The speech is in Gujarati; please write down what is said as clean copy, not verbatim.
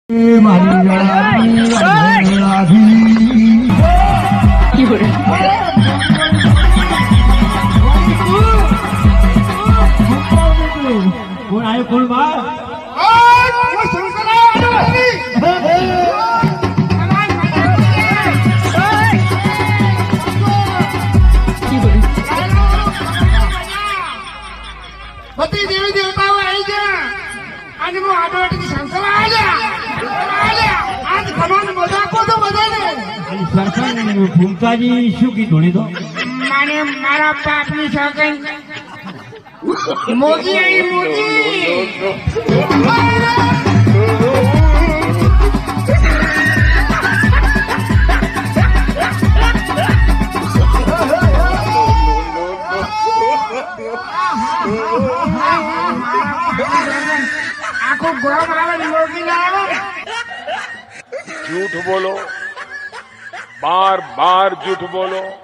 કોણ આવ્યો કોણ બાર બધી દેવી દેવતાઓ આવી ગયા અને હું આડવાટી શંકર આવ્યા આજ ખમાન મજાકો તો બધાને સરપંચ ફૂમતાજી શું કીધું તો માને મારા બાપની સગન મોગી આવી મોગી આખું ગોમ આવે મોગી ના આવે झूठ बोलो बार बार झूठ बोलो।